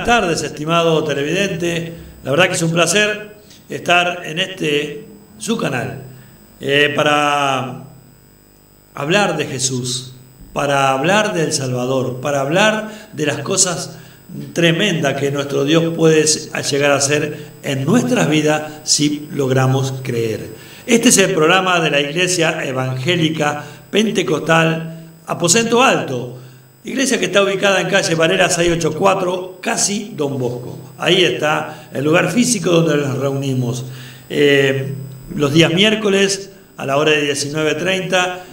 tardes, estimado televidente. La verdad que es un placer estar en su canal para hablar de Jesús, para hablar del Salvador, para hablar de las cosas tremendas que nuestro Dios puede llegar a hacer en nuestras vidas si logramos creer. Este es el programa de la Iglesia Evangélica Pentecostal Aposento Alto, iglesia que está ubicada en calle Varela 684, casi Don Bosco. Ahí está el lugar físico donde nos reunimos. Los días miércoles a la hora de 19:30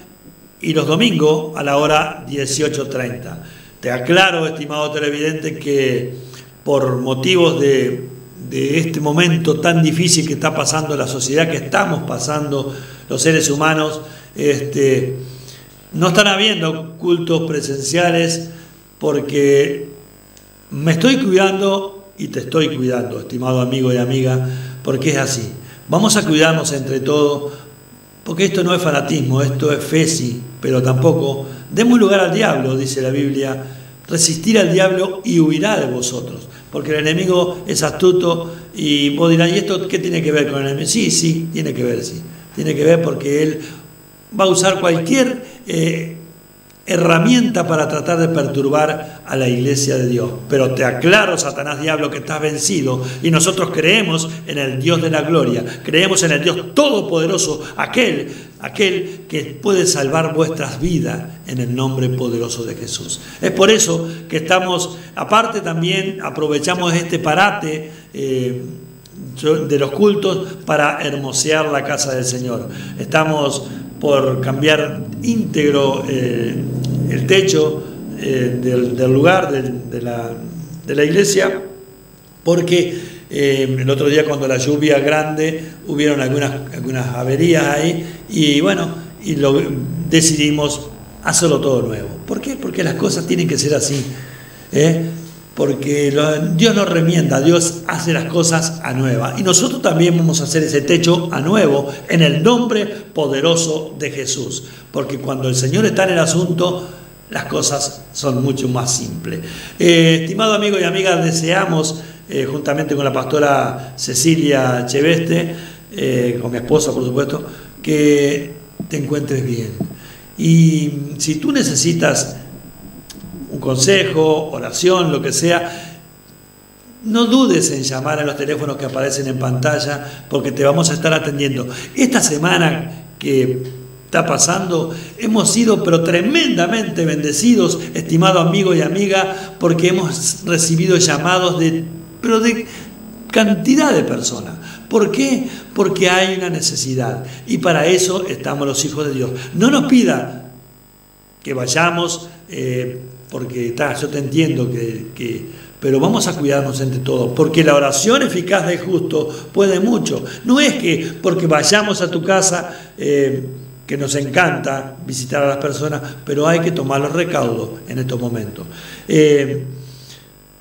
y los domingos a la hora 18:30. Te aclaro, estimado televidente, que por motivos de este momento tan difícil que está pasando la sociedad, que estamos pasando los seres humanos, no están habiendo cultos presenciales porque me estoy cuidando y te estoy cuidando, estimado amigo y amiga, porque es así. Vamos a cuidarnos entre todos, porque esto no es fanatismo, esto es fe, sí, pero tampoco demos lugar al diablo, dice la Biblia. Resistir al diablo y huirá de vosotros, porque el enemigo es astuto. Y vos dirás, ¿y esto qué tiene que ver con el enemigo? Sí, tiene que ver, sí. Tiene que ver porque él va a usar cualquier herramienta para tratar de perturbar a la iglesia de Dios. Pero te aclaro, Satanás, diablo, que estás vencido, y nosotros creemos en el Dios de la gloria, creemos en el Dios todopoderoso, aquel que puede salvar vuestras vidas en el nombre poderoso de Jesús. Es por eso que estamos, aparte también aprovechamos este parate de los cultos para hermosear la casa del Señor. Estamos por cambiar íntegro el techo del lugar de la iglesia, porque el otro día, cuando la lluvia grande, hubieron algunas averías ahí, y bueno, decidimos hacerlo todo nuevo. ¿Por qué? Porque las cosas tienen que ser así, porque Dios no remienda, Dios hace las cosas a nueva, y nosotros también vamos a hacer ese techo a nuevo en el nombre poderoso de Jesús, porque cuando el Señor está en el asunto, las cosas son mucho más simples. Estimado amigo y amiga, deseamos, juntamente con la pastora Cecilia Cheveste, con mi esposa por supuesto, que te encuentres bien. Y si tú necesitas un consejo, oración, lo que sea, no dudes en llamar a los teléfonos que aparecen en pantalla, porque te vamos a estar atendiendo. Esta semana que está pasando, hemos sido pero tremendamente bendecidos, estimado amigo y amiga, porque hemos recibido llamados de cantidad de personas. ¿Por qué? Porque hay una necesidad, y para eso estamos los hijos de Dios. No nos pida que vayamos, porque yo te entiendo pero vamos a cuidarnos entre todos, porque la oración eficaz del justo puede mucho. No es que porque vayamos a tu casa, que nos encanta visitar a las personas, pero hay que tomar los recaudos en estos momentos.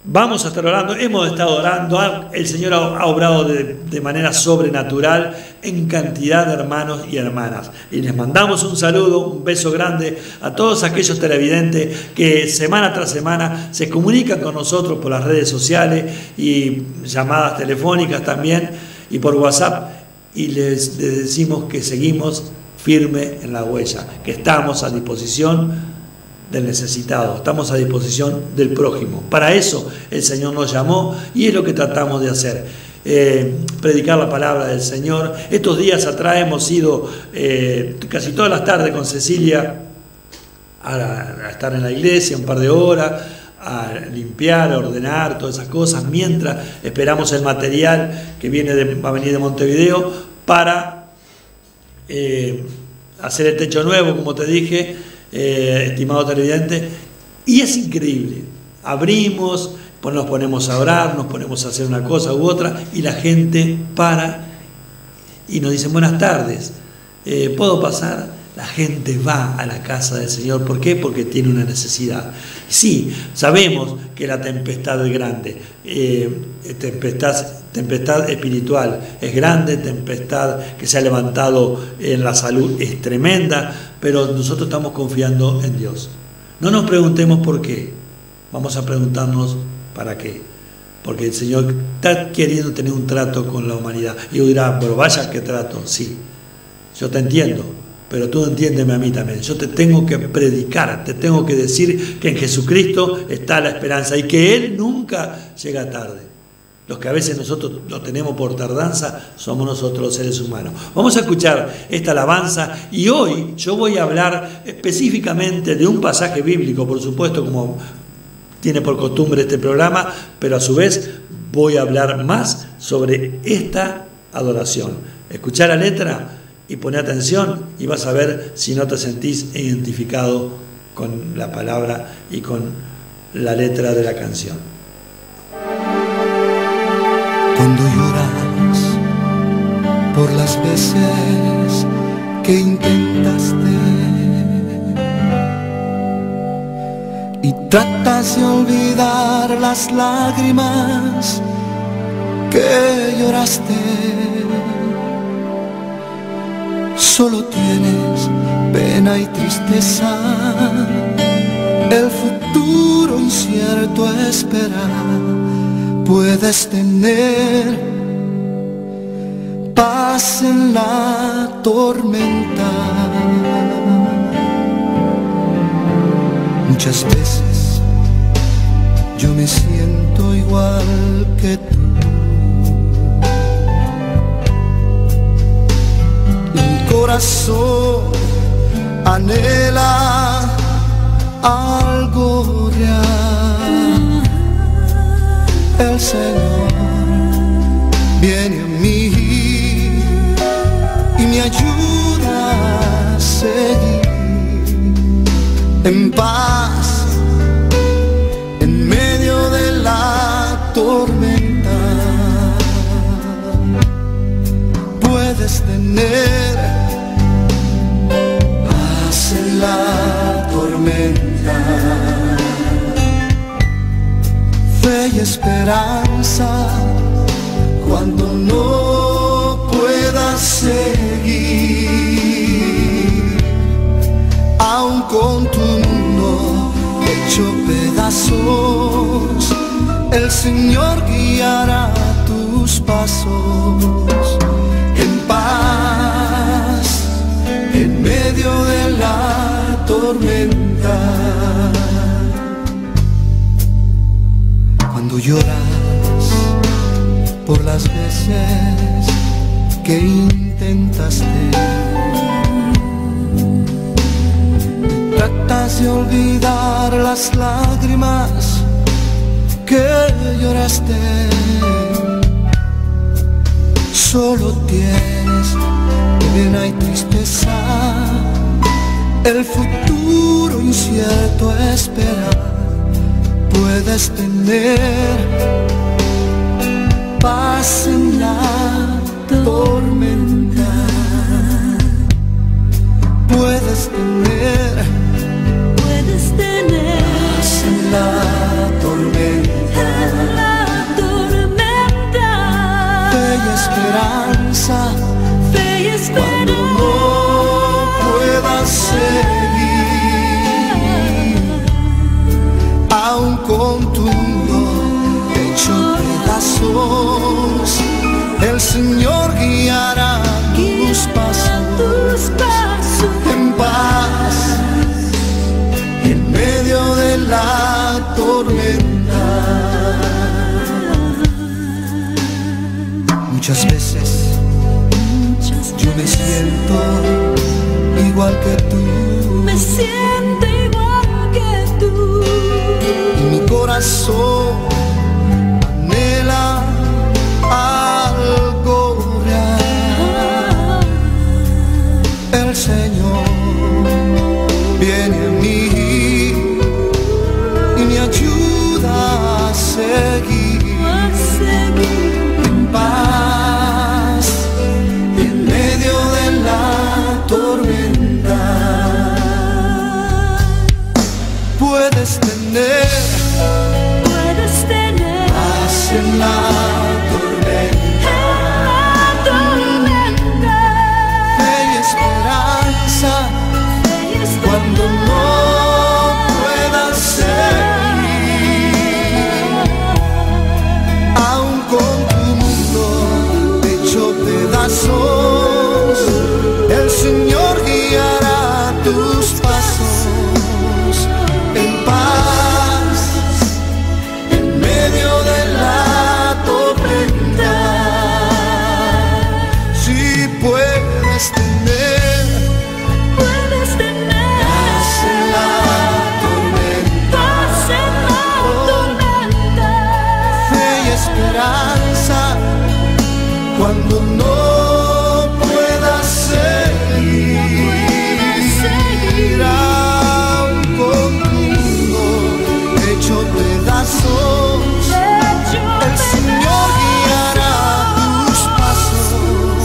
Vamos a estar orando, hemos estado orando, el Señor ha obrado de manera sobrenatural en cantidad de hermanos y hermanas. Y les mandamos un saludo, un beso grande a todos aquellos televidentes que semana tras semana se comunican con nosotros por las redes sociales y llamadas telefónicas también, y por WhatsApp, y les decimos que seguimos firme en la huella, que estamos a disposición del necesitado, estamos a disposición del prójimo. Para eso el Señor nos llamó, y es lo que tratamos de hacer, predicar la palabra del Señor. Estos días atrás hemos ido casi todas las tardes con Cecilia a estar en la iglesia un par de horas, a limpiar, a ordenar, todas esas cosas, mientras esperamos el material que va a venir de Montevideo para hacer el techo nuevo, como te dije, estimado televidente. Y es increíble, abrimos, nos ponemos a orar, nos ponemos a hacer una cosa u otra, y la gente para y nos dicen buenas tardes, ¿puedo pasar? La gente va a la casa del Señor. ¿Por qué? Porque tiene una necesidad. Sí, sabemos que la tempestad es grande, tempestad espiritual es grande, tempestad que se ha levantado en la salud es tremenda, pero nosotros estamos confiando en Dios. No nos preguntemos por qué, vamos a preguntarnos para qué. porque el Señor está queriendo tener un trato con la humanidad. Y uno dirá, pero vaya, ¿qué trato? Sí, yo te entiendo, pero tú entiéndeme a mí también. Yo te tengo que predicar, te tengo que decir que en Jesucristo está la esperanza y que Él nunca llega tarde. Los que a veces nosotros lo tenemos por tardanza somos nosotros los seres humanos. Vamos a escuchar esta alabanza y hoy yo voy a hablar específicamente de un pasaje bíblico, por supuesto, como tiene por costumbre este programa, pero a su vez voy a hablar más sobre esta adoración. Escuchá la letra y poné atención y vas a ver si no te sentís identificado con la palabra y con la letra de la canción. Cuando lloras por las veces que intentaste y tratas de olvidar las lágrimas que lloraste, solo tienes pena y tristeza, el futuro incierto esperar. Puedes tener paz en la tormenta. Muchas veces yo me siento igual que tú. Mi corazón anhela algo real. El Señor viene a mí y me ayuda a seguir en paz en medio de la tormenta. Puedes tener paz en la tormenta, fe y esperanza cuando no puedas seguir, aun con tu mundo hecho pedazos, el Señor guiará tus pasos en paz en medio de la tormenta. Cuando lloras por las veces que intentaste, tratas de olvidar las lágrimas que lloraste, solo tienes pena y tristeza, el futuro incierto esperar. Puedes tener paz en la tormenta. Puedes tener paz en la tormenta. Fe y esperanza cuando no puedas seguir, aun con tu mundo hecho pedazos, el Señor guiará tus pasos en paz en medio de la tormenta. Muchas veces yo me siento igual que tú. Me siento igual que tú. Y mi corazón anhela algo real. El Señor viene a mí y me ayuda a seguir en paz en medio de la tormenta. Puedes tener paz en la tormenta, fe y esperanza cuando no puedas seguir, tus pasos en paz, en medio de la tormenta. Si puedes tener paz en la tormenta, fe y esperanza cuando no puedas seguir, aún contigo hecho pedazos, el Señor guiará tus pasos,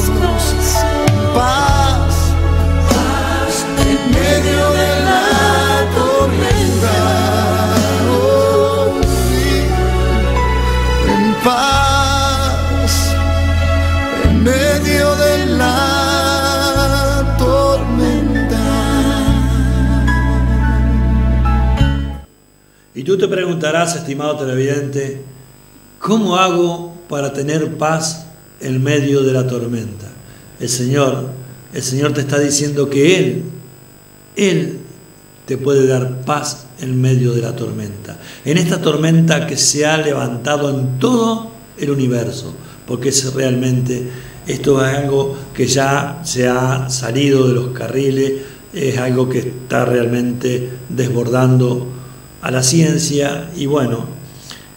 paz en medio de la tormenta. Oh, sí, en paz en medio de la tormenta. Y tú te preguntarás, estimado televidente, ¿cómo hago para tener paz en medio de la tormenta? El Señor te está diciendo que Él te puede dar paz en medio de la tormenta. En esta tormenta que se ha levantado en todo el universo, porque es realmente, esto es algo que ya se ha salido de los carriles, es algo que está realmente desbordando a la ciencia. Y bueno,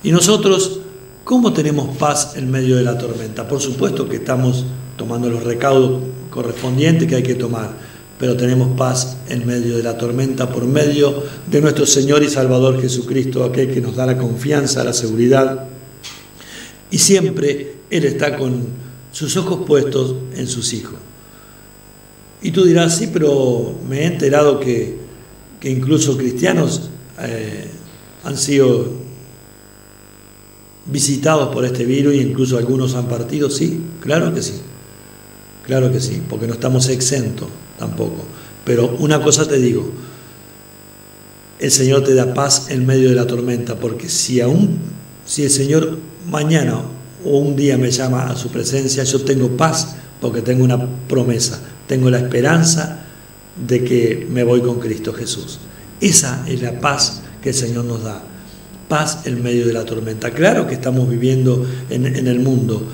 y nosotros, ¿cómo tenemos paz en medio de la tormenta? Por supuesto que estamos tomando los recaudos correspondientes que hay que tomar, pero tenemos paz en medio de la tormenta por medio de nuestro Señor y Salvador Jesucristo, aquel que nos da la confianza, la seguridad, y siempre Él está con sus ojos puestos en sus hijos. Y tú dirás, sí, pero me he enterado que incluso cristianos han sido visitados por este virus, e incluso algunos han partido. Sí, claro que sí, porque no estamos exentos tampoco. Pero una cosa te digo, el Señor te da paz en medio de la tormenta, porque si el Señor mañana o un día me llama a su presencia, yo tengo paz porque tengo una promesa, tengo la esperanza de que me voy con Cristo Jesús. Esa es la paz que el Señor nos da, paz en medio de la tormenta. Claro que estamos viviendo en el mundo,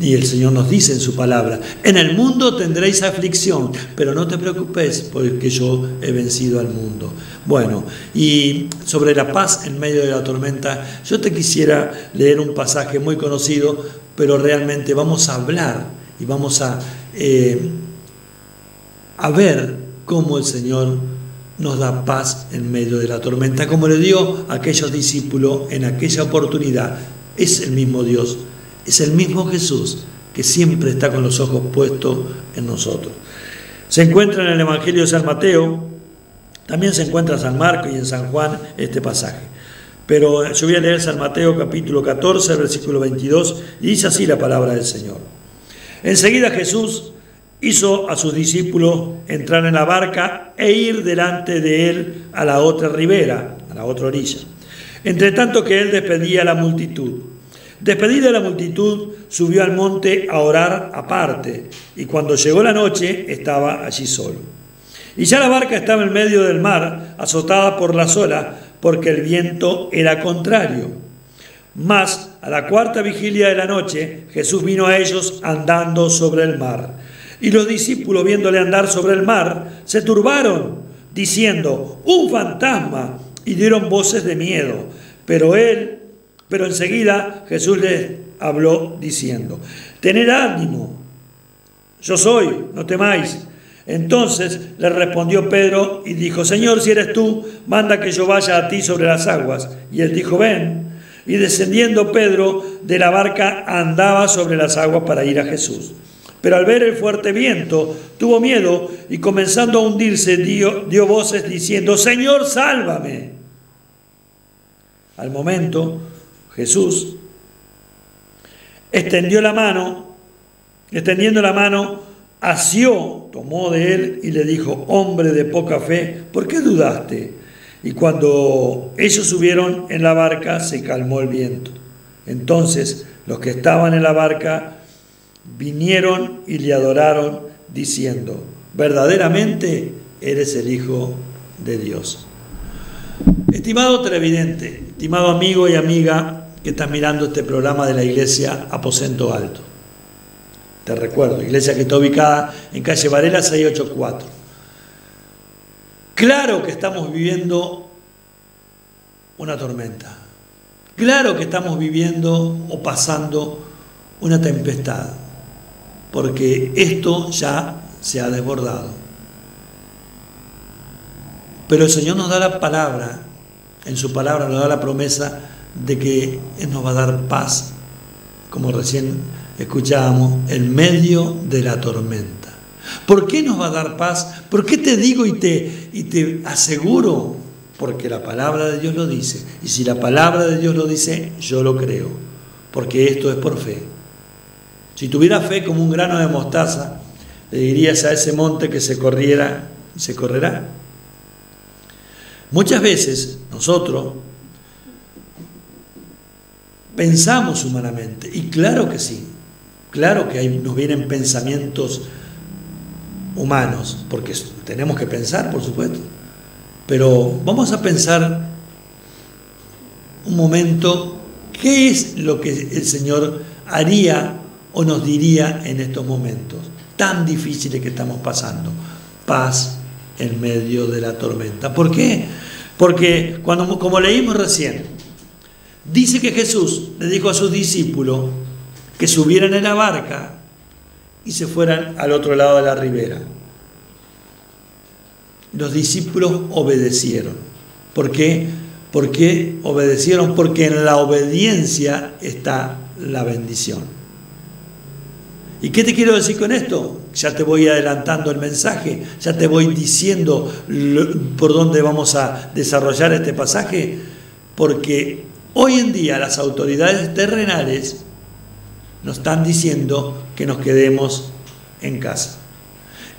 y el Señor nos dice en su palabra, en el mundo tendréis aflicción, pero no te preocupes porque yo he vencido al mundo. Bueno, y sobre la paz en medio de la tormenta, yo te quisiera leer un pasaje muy conocido, pero realmente vamos a hablar y vamos a ver cómo el Señor nos da paz en medio de la tormenta, como le dio a aquellos discípulos en aquella oportunidad. Es el mismo Dios, es el mismo Jesús que siempre está con los ojos puestos en nosotros. Se encuentra en el Evangelio de San Mateo, también se encuentra en San Marcos y en San Juan este pasaje. Pero yo voy a leer San Mateo capítulo 14, versículo 22, y dice así la palabra del Señor. Enseguida Jesús hizo a sus discípulos entrar en la barca e ir delante de él a la otra ribera, a la otra orilla, entre tanto que él despedía a la multitud. Despedida la multitud, subió al monte a orar aparte, y cuando llegó la noche estaba allí solo. Y ya la barca estaba en medio del mar, azotada por las olas, porque el viento era contrario. Mas a la cuarta vigilia de la noche, Jesús vino a ellos andando sobre el mar. Y los discípulos, viéndole andar sobre el mar, se turbaron, diciendo, ¡un fantasma! Y dieron voces de miedo. Pero enseguida Jesús les habló diciendo, tened ánimo, yo soy, no temáis. Entonces le respondió Pedro y dijo, Señor, si eres tú, manda que yo vaya a ti sobre las aguas. Y él dijo, ven. Y descendiendo Pedro de la barca andaba sobre las aguas para ir a Jesús. Pero al ver el fuerte viento, tuvo miedo y comenzando a hundirse, dio voces diciendo, Señor, sálvame. Al momento, Jesús, extendiendo la mano, asió, tomó de él y le dijo, hombre de poca fe, ¿por qué dudaste? Y cuando ellos subieron en la barca, se calmó el viento. Entonces los que estaban en la barca vinieron y le adoraron, diciendo, verdaderamente eres el Hijo de Dios. Estimado televidente, estimado amigo y amiga que estás mirando este programa de la Iglesia Aposento Alto, te recuerdo, iglesia que está ubicada en calle Varela 684. Claro que estamos viviendo una tormenta. Claro que estamos viviendo o pasando una tempestad, porque esto ya se ha desbordado. Pero el Señor nos da la palabra, en su palabra nos da la promesa de que Él nos va a dar paz, como recién escuchábamos, en medio de la tormenta. ¿Por qué nos va a dar paz? ¿Por qué te digo y te aseguro? Porque la palabra de Dios lo dice. Y si la palabra de Dios lo dice, yo lo creo. Porque esto es por fe. Si tuviera fe como un grano de mostaza, le dirías a ese monte que se corriera y se correrá. Muchas veces nosotros pensamos humanamente, y claro que sí, claro que nos vienen pensamientos humanos, porque tenemos que pensar, por supuesto, pero vamos a pensar un momento qué es lo que el Señor haría o nos diría en estos momentos tan difíciles que estamos pasando. Paz en medio de la tormenta. ¿Por qué? Porque como leímos recién, dice que Jesús le dijo a sus discípulos que subieran en la barca y se fueran al otro lado de la ribera. Los discípulos obedecieron. ¿Por qué? ¿Por qué obedecieron? Porque en la obediencia está la bendición. ¿Y qué te quiero decir con esto? Ya te voy adelantando el mensaje, ya te voy diciendo por dónde vamos a desarrollar este pasaje, porque hoy en día las autoridades terrenales nos están diciendo que nos quedemos en casa.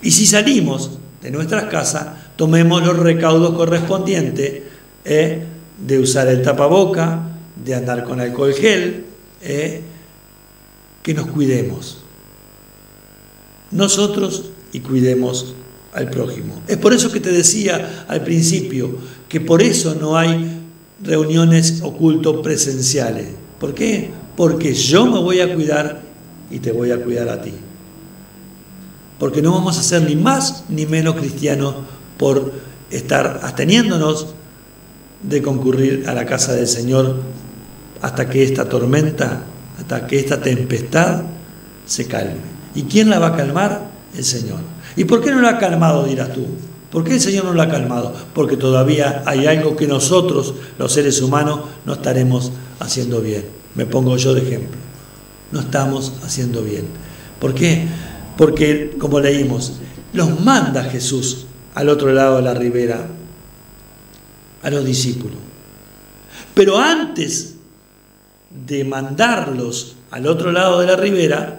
Y si salimos de nuestras casas, tomemos los recaudos correspondientes de usar el tapaboca, de andar con alcohol gel, que nos cuidemos nosotros y cuidemos al prójimo. Es por eso que te decía al principio que por eso no hay reuniones ocultos presenciales. ¿Por qué? Porque yo me voy a cuidar y te voy a cuidar a ti. Porque no vamos a ser ni más ni menos cristianos por estar absteniéndonos de concurrir a la casa del Señor hasta que esta tormenta, hasta que esta tempestad se calme. ¿Y quién la va a calmar? El Señor. ¿Y por qué no la ha calmado, dirás tú? ¿Por qué el Señor no la ha calmado? Porque todavía hay algo que nosotros, los seres humanos, no estaremos haciendo bien. Me pongo yo de ejemplo. No estamos haciendo bien. ¿Por qué? Porque, como leímos, los manda Jesús al otro lado de la ribera, a los discípulos. Pero antes de mandarlos al otro lado de la ribera,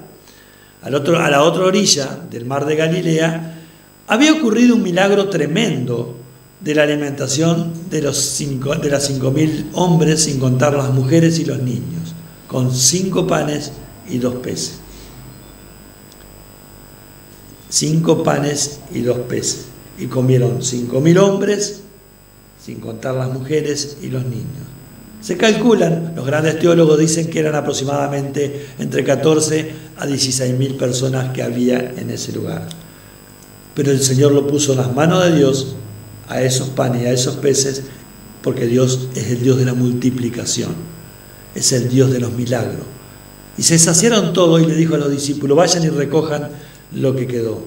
a la otra orilla del mar de Galilea, había ocurrido un milagro tremendo de la alimentación de las 5.000 hombres, sin contar las mujeres y los niños, con 5 panes y 2 peces. 5 panes y 2 peces. Y comieron 5.000 hombres, sin contar las mujeres y los niños. Se calculan, los grandes teólogos dicen que eran aproximadamente entre 14 a 16.000 personas que había en ese lugar. Pero el Señor lo puso en las manos de Dios, a esos panes y a esos peces, porque Dios es el Dios de la multiplicación, es el Dios de los milagros. Y se saciaron todo y le dijo a los discípulos, vayan y recojan lo que quedó.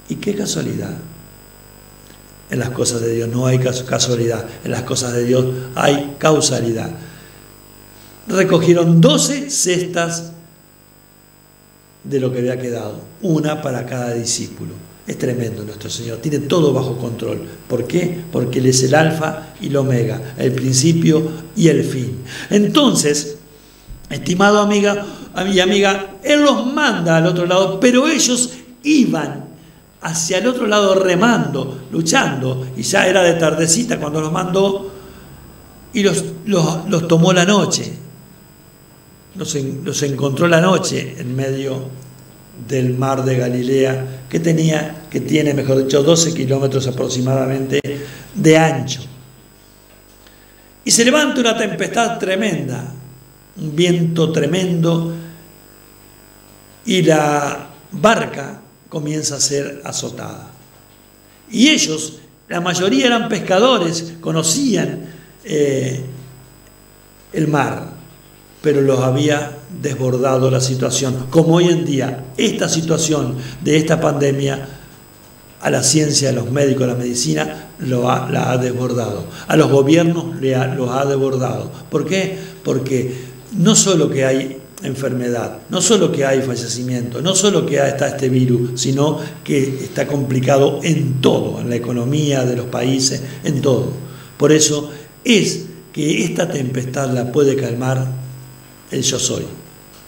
Y qué casualidad. En las cosas de Dios no hay casualidad, en las cosas de Dios hay causalidad. Recogieron 12 cestas de lo que había quedado, una para cada discípulo. Es tremendo nuestro Señor, tiene todo bajo control. ¿Por qué? Porque Él es el alfa y el omega, el principio y el fin. Entonces, estimado amiga y amiga, Él los manda al otro lado, pero ellos iban hacia el otro lado remando, luchando, y ya era de tardecita cuando los mandó, y los tomó la noche, los encontró la noche en medio del mar de Galilea, que tiene, mejor dicho, 12 kilómetros aproximadamente de ancho. Y se levanta una tempestad tremenda, un viento tremendo, y la barca comienza a ser azotada. Y ellos, la mayoría eran pescadores, conocían el mar, pero los había desbordado la situación. Como hoy en día, esta situación de esta pandemia, a la ciencia, a los médicos, a la medicina, la ha desbordado. A los gobiernos los ha desbordado. ¿Por qué? Porque no solo que hay enfermedad, no solo que hay fallecimiento, no solo que está este virus, sino que está complicado en todo, en la economía de los países, en todo. Por eso es que esta tempestad la puede calmar el yo soy,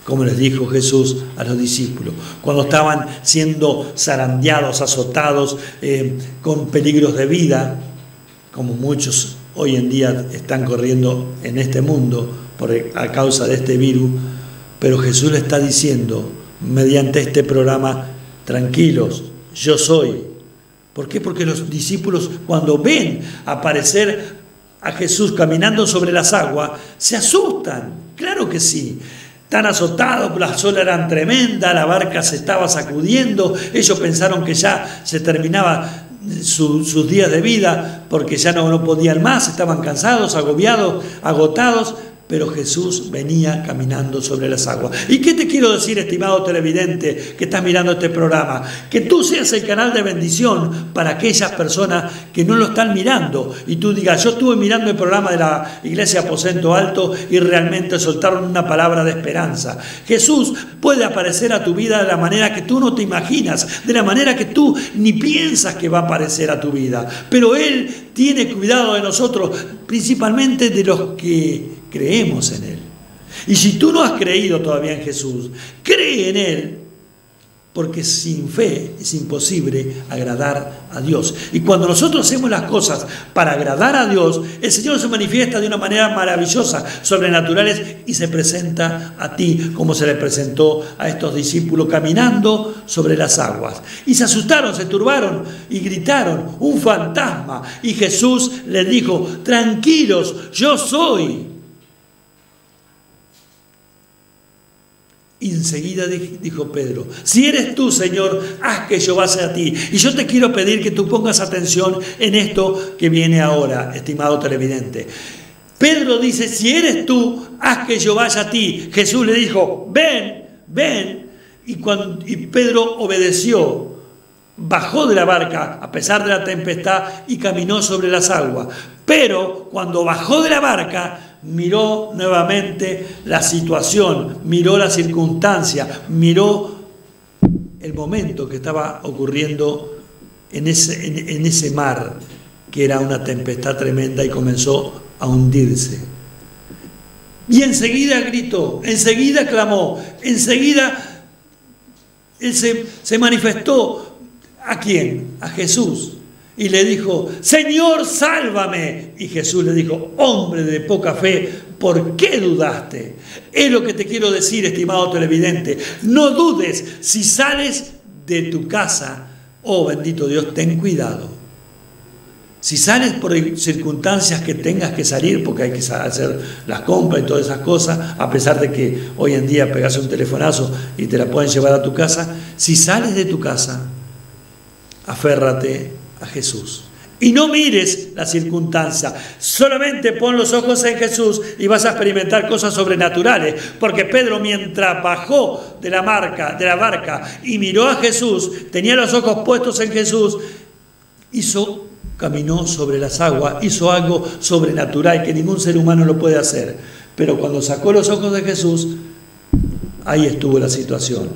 como les dijo Jesús a los discípulos, cuando estaban siendo zarandeados, azotados, con peligros de vida, como muchos hoy en día están corriendo en este mundo a causa de este virus. Pero Jesús le está diciendo, mediante este programa, tranquilos, yo soy. ¿Por qué? Porque los discípulos, cuando ven aparecer a Jesús caminando sobre las aguas, se asustan. Claro que sí. Están azotados, las olas eran tremendas, la barca se estaba sacudiendo. Ellos pensaron que ya se terminaba sus días de vida porque ya no podían más, estaban cansados, agobiados, agotados. Pero Jesús venía caminando sobre las aguas. ¿Y qué te quiero decir, estimado televidente que estás mirando este programa? Que tú seas el canal de bendición para aquellas personas que no lo están mirando. Y tú digas, yo estuve mirando el programa de la Iglesia Aposento Alto y realmente soltaron una palabra de esperanza. Jesús puede aparecer a tu vida de la manera que tú no te imaginas, de la manera que tú ni piensas que va a aparecer a tu vida. Pero Él tiene cuidado de nosotros, principalmente de los que creemos en Él. Y si tú no has creído todavía en Jesús, cree en Él, porque sin fe es imposible agradar a Dios. Y cuando nosotros hacemos las cosas para agradar a Dios, el Señor se manifiesta de una manera maravillosa, sobrenaturales, y se presenta a ti como se le presentó a estos discípulos caminando sobre las aguas. Y se asustaron, se turbaron y gritaron, un fantasma. Y Jesús les dijo, tranquilos, yo soy. Y enseguida dijo Pedro, si eres tú, Señor, haz que yo vaya a ti. Y yo te quiero pedir que tú pongas atención en esto que viene ahora, estimado televidente. Pedro dice, si eres tú, haz que yo vaya a ti. Jesús le dijo, ven, ven. Y Pedro obedeció. Bajó de la barca a pesar de la tempestad y caminó sobre las aguas. Pero cuando bajó de la barca, miró nuevamente la situación, miró la circunstancia, miró el momento que estaba ocurriendo en ese mar, que era una tempestad tremenda, y comenzó a hundirse. Y enseguida gritó, enseguida clamó, enseguida él se manifestó. ¿A quién? A Jesús. Y le dijo, Señor, sálvame. Y Jesús le dijo, hombre de poca fe, ¿por qué dudaste? Es lo que te quiero decir, estimado televidente. No dudes si sales de tu casa. Oh, bendito Dios, ten cuidado. Si sales por circunstancias que tengas que salir, porque hay que hacer las compras y todas esas cosas, a pesar de que hoy en día pegas un telefonazo y te la pueden llevar a tu casa, si sales de tu casa, aférrate a Jesús. Y no mires la circunstancia, solamente pon los ojos en Jesús y vas a experimentar cosas sobrenaturales. Porque Pedro, mientras bajó de la barca y miró a Jesús, tenía los ojos puestos en Jesús, caminó sobre las aguas, hizo algo sobrenatural que ningún ser humano lo puede hacer. Pero cuando sacó los ojos de Jesús, ahí estuvo la situación.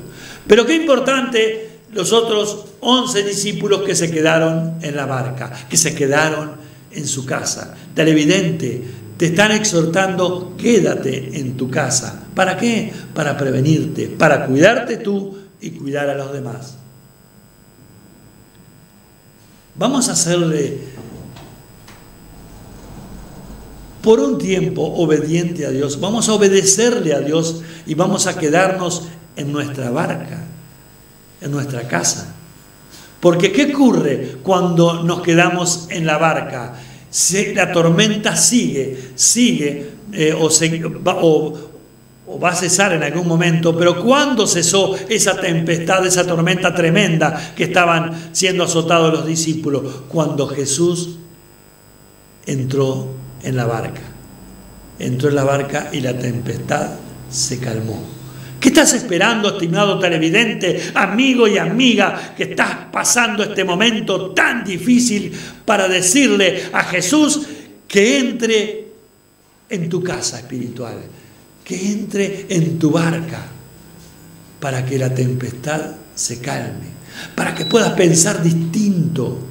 Pero qué importante los otros 11 discípulos que se quedaron en la barca, que se quedaron en su casa. Televidente, te están exhortando, quédate en tu casa. ¿Para qué? Para prevenirte, para cuidarte tú y cuidar a los demás. Vamos a hacerle por un tiempo obediente a Dios. Vamos a obedecerle a Dios y vamos a quedarnos en nuestra barca. en nuestra casa. Porque ¿qué ocurre cuando nos quedamos en la barca? La tormenta sigue, o va a cesar en algún momento, pero ¿cuándo cesó esa tempestad, esa tormenta tremenda que estaban siendo azotados los discípulos? Cuando Jesús entró en la barca. Entró en la barca y la tempestad se calmó. ¿Qué estás esperando, estimado televidente, amigo y amiga, que estás pasando este momento tan difícil para decirle a Jesús que entre en tu casa espiritual, que entre en tu barca, para que la tempestad se calme, para que puedas pensar distinto,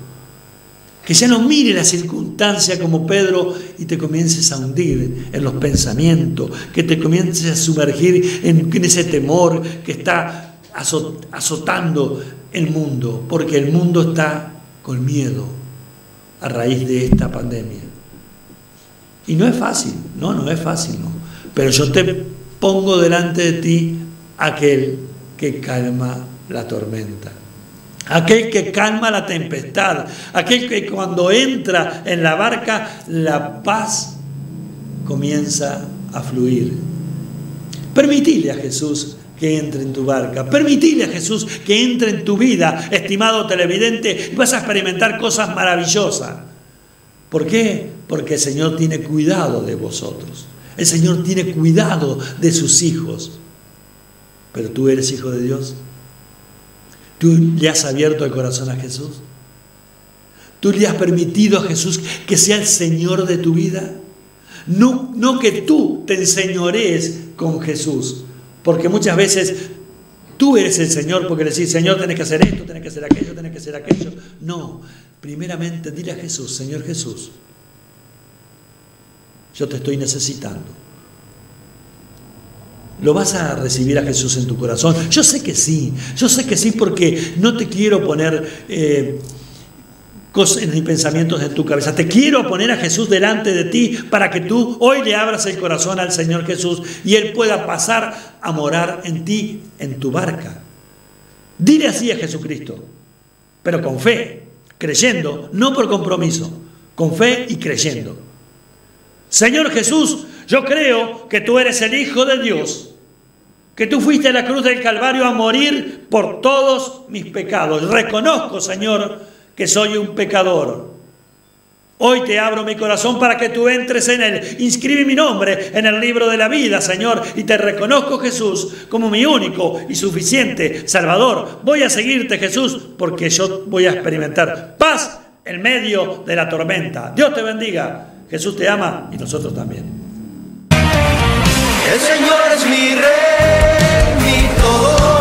que ya no mire la circunstancia como Pedro y te comiences a hundir en los pensamientos, que te comiences a sumergir en ese temor que está azotando el mundo, porque el mundo está con miedo a raíz de esta pandemia. Y no es fácil, no es fácil, no. Pero yo te pongo delante de ti aquel que calma la tormenta. Aquel que calma la tempestad, aquel que cuando entra en la barca, la paz comienza a fluir. Permitile a Jesús que entre en tu barca, permitile a Jesús que entre en tu vida, estimado televidente, y vas a experimentar cosas maravillosas. ¿Por qué? Porque el Señor tiene cuidado de vosotros, el Señor tiene cuidado de sus hijos. Pero tú eres hijo de Dios. ¿Tú le has abierto el corazón a Jesús? ¿Tú le has permitido a Jesús que sea el Señor de tu vida? No que tú te enseñorees con Jesús, porque muchas veces tú eres el Señor porque le decís, Señor, tenés que hacer esto, tenés que hacer aquello, tenés que hacer aquello. No, primeramente dile a Jesús, Señor Jesús, yo te estoy necesitando. ¿Lo vas a recibir a Jesús en tu corazón? Yo sé que sí porque no te quiero poner cosas ni pensamientos en tu cabeza. Te quiero poner a Jesús delante de ti para que tú hoy le abras el corazón al Señor Jesús y Él pueda pasar a morar en ti, en tu barca. Dile así a Jesucristo, pero con fe, creyendo, no por compromiso, con fe y creyendo. Señor Jesús, yo creo que tú eres el Hijo de Dios, que tú fuiste a la cruz del Calvario a morir por todos mis pecados. Reconozco, Señor, que soy un pecador. Hoy te abro mi corazón para que tú entres en él. Inscribe mi nombre en el libro de la vida, Señor, y te reconozco, Jesús, como mi único y suficiente Salvador. Voy a seguirte, Jesús, porque yo voy a experimentar paz en medio de la tormenta. Dios te bendiga. Jesús te ama y nosotros también. El Señor es mi rey, mi todo.